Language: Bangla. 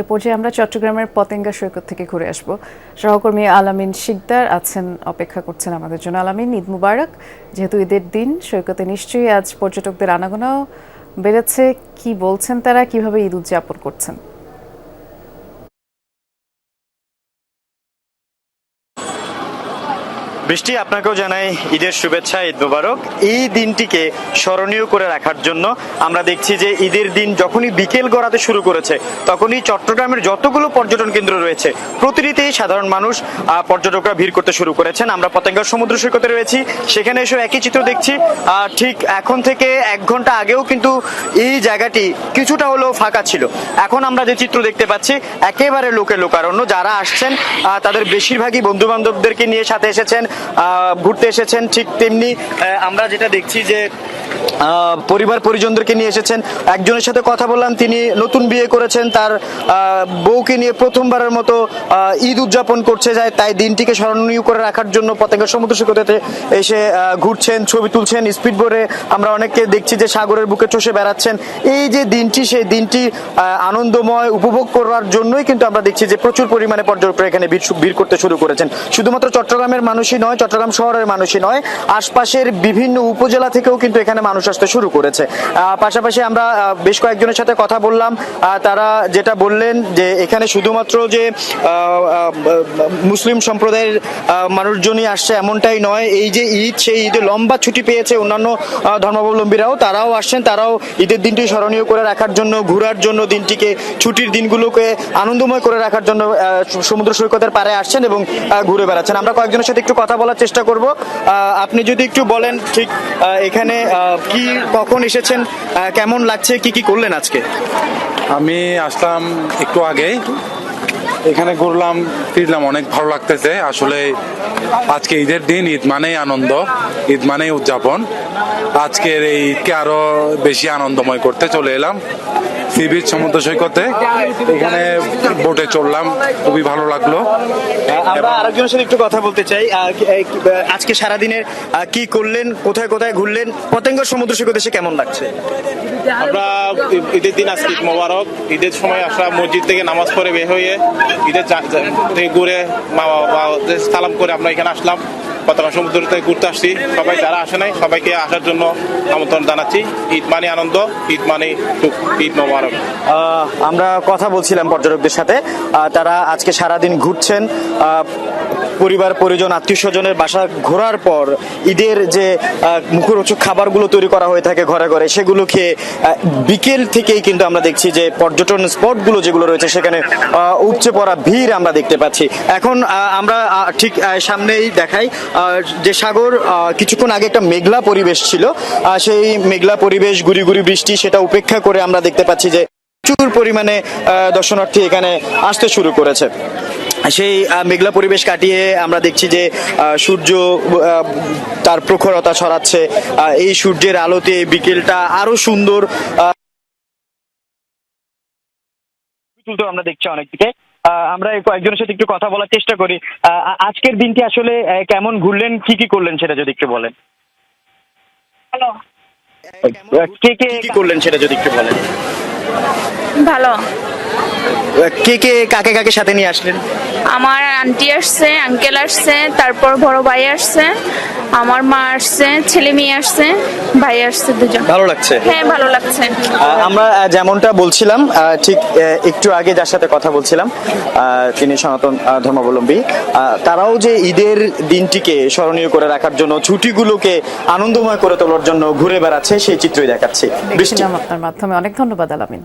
এ পর্যায়ে আমরা চট্টগ্রামের পতেঙ্গা সৈকত থেকে ঘুরে আসব। সহকর্মী আলামিন শিকদার আছেন, অপেক্ষা করছেন আমাদের জন্য। আলামিন, ঈদ মুবারক। যেহেতু ঈদের দিন, সৈকতে নিশ্চয়ই আজ পর্যটকদের আনাগোনাও বেড়েছে। কি বলছেন তারা, কিভাবে ঈদ উদযাপন করছেন? বৃষ্টি, আপনাকেও জানাই ঈদের শুভেচ্ছা, ঈদ মুবারক। এই দিনটিকে স্মরণীয় করে রাখার জন্য আমরা দেখছি যে ঈদের দিন যখনই বিকেল গড়াতে শুরু করেছে তখনই চট্টগ্রামের যতগুলো পর্যটন কেন্দ্র রয়েছে প্রতিটিতেই সাধারণ মানুষ, পর্যটকরা ভিড় করতে শুরু করেছেন। আমরা পতেঙ্গা সমুদ্র সৈকতে রয়েছি, সেখানে এসে একই চিত্র দেখছি। ঠিক এখন থেকে 1 ঘন্টা আগেও কিন্তু এই জায়গাটি কিছুটা হলেও ফাঁকা ছিল। এখন আমরা যে চিত্র দেখতে পাচ্ছি একেবারে লোকে লোকারণ্য। যারা আসছেন তাদের বেশিরভাগই বন্ধু বান্ধবদেরকে নিয়ে সাথে এসেছেন, ঘুরতে এসেছেন। ঠিক তেমনি আমরা যেটা দেখছি যে পরিবার পরিজনদেরকে নিয়ে এসেছেন। একজনের সাথে কথা বললাম, তিনি নতুন বিয়ে করেছেন, তার বউকে নিয়ে প্রথমবারের মতো ঈদ উদযাপন করছে যায়, তাই দিনটিকে স্মরণীয় করে রাখার জন্য পতেঙ্গা সমুদ্র সৈকতে এসে ঘুরছেন, ছবি তুলছেন। স্পিড বোর্ডে আমরা অনেককে দেখছি যে সাগরের বুকে চষে বেড়াচ্ছেন। এই যে দিনটি, সেই দিনটি আনন্দময় উপভোগ করার জন্যই কিন্তু আমরা দেখছি যে প্রচুর পরিমাণে পর্যটকরা এখানে ভিড় করতে শুরু করেছেন। শুধুমাত্র চট্টগ্রামের মানুষই নয়, চট্টগ্রাম শহরের মানুষই নয়, আশপাশের বিভিন্ন উপজেলা থেকেও কিন্তু এখানে মানুষ আসতে শুরু করেছে। পাশাপাশি আমরা বেশ কয়েকজনের সাথে কথা বললাম, তারা যেটা বললেন যে এখানে শুধুমাত্র যে মুসলিম সম্প্রদায়ের মানুষজনই আসছে এমনটাই নয়। এই যে ঈদ, সেই ঈদে লম্বা ছুটি পেয়েছে অন্যান্য ধর্মাবলম্বীরাও, তারাও আসছেন। তারাও ঈদের দিনটি স্মরণীয় করে রাখার জন্য, ঘোরার জন্য, দিনটিকে ছুটির দিনগুলোকে আনন্দময় করে রাখার জন্য সমুদ্র সৈকতের পাড়ে আসছেন এবং ঘুরে বেড়াচ্ছেন। আমরা কয়েকজনের সাথে একটু কথা বলার চেষ্টা করব। আপনি যদি একটু বলেন ঠিক এখানে কি কখন এসেছেন, কেমন লাগছে, কি কি করলেন আজকে? আমি আসলাম একটু আগে, এখানে ঘুরলাম ফিরলাম, অনেক ভালো লাগতেছে। আসলে আজকে ঈদের দিন, ঈদ মানেই আনন্দ, ঈদ মানেই উদযাপন। আজকের এই ঈদকে আরো বেশি আনন্দময় করতে চলে এলাম সি বিচ সমুদ্র সৈকতে। এখানে বোটে চললাম, খুবই ভালো লাগলো। আমরা আরেকজনের সাথে একটু কথা বলতে চাই। আজকে সারাদিনের কি করলেন, কোথায় কোথায় ঘুরলেন, পতেঙ্গা সমুদ্র সৈকতে এসে কেমন লাগছে? আমরা ঈদের দিন আজকে ঈদ মোবারক। ঈদের সময় আসলাম মসজিদ থেকে নামাজ পড়ে বের হয়ে ঈদের থেকে ঘুরে মা বাবাদের সালাম করে আমরা এখানে আসলাম। পতেঙ্গা সমুদ্র থেকে ঘুরতে আসছি। সবাই যারা আসে নাই সবাইকে আসার জন্য আমন্ত্রণ জানাচ্ছি। ঈদ মানে আনন্দ, ঈদ মানে সুখ, ঈদ মোবারক। আমরা কথা বলছিলাম পর্যটকদের সাথে, তারা আজকে সারাদিন ঘুরছেন, পরিবার পরিজন আত্মীয় স্বজনের বাসা ঘোরার পর ঈদের যে মুখরোচক খাবারগুলো তৈরি করা হয়ে থাকে ঘরে ঘরে, সেগুলো খেয়ে বিকেল থেকেই কিন্তু আমরা দেখছি যে পর্যটন স্পটগুলো যেগুলো রয়েছে সেখানে উপচে পড়া ভিড় আমরা দেখতে পাচ্ছি। এখন আমরা ঠিক সামনেই দেখাই যে সাগর, কিছুক্ষণ আগে একটা মেঘলা পরিবেশ ছিল, সেই মেঘলা পরিবেশ, গুড়ি গুড়ি বৃষ্টি, সেটা উপেক্ষা করে আমরা দেখতে পাচ্ছি যে প্রচুর পরিমাণে দর্শনার্থী এখানে আসতে শুরু করেছে। সেই মেঘলা পরিবেশ কাটিয়ে আমরা দেখছি যে সূর্য তার প্রখরতা ছড়াচ্ছে। এই সূর্যের আলোতে বিকেলটা আরো সুন্দর আমরা দেখছি অনেক দিকে। আমরা কয়েকজনের সাথে একটু কথা বলার চেষ্টা করি। আজকের দিনটি আসলে কেমন ঘুরলেন, কি কি করলেন সেটা যদি একটু বলেন। কে কে কি করলেন সেটা যদি একটু বলেন। ভালো। কে কে কাকে কাকে সাথে নিয়ে আসলেন? আমার আন্টি আসছে, আঙ্কেল আসছে, তারপর বড় ভাই আসছে, আমার মা আসছে, ছেলে মেয়ে আসছে, ভাই আসছে 2জন। ভালো লাগছে? হ্যাঁ, ভালো লাগছে। আমরা যেমনটা বলছিলাম, ঠিক একটু আগে যার সাথে কথা বলছিলাম তিনি সনাতন ধর্মাবলম্বী, তারাও যে ঈদের দিনটিকে স্মরণীয় করে রাখার জন্য, ছুটিগুলোকে আনন্দময় করে তোলার জন্য ঘুরে বেড়াচ্ছে, সেই চিত্রই দেখাচ্ছি। আপনার মাধ্যমে অনেক ধন্যবাদ আলামিন।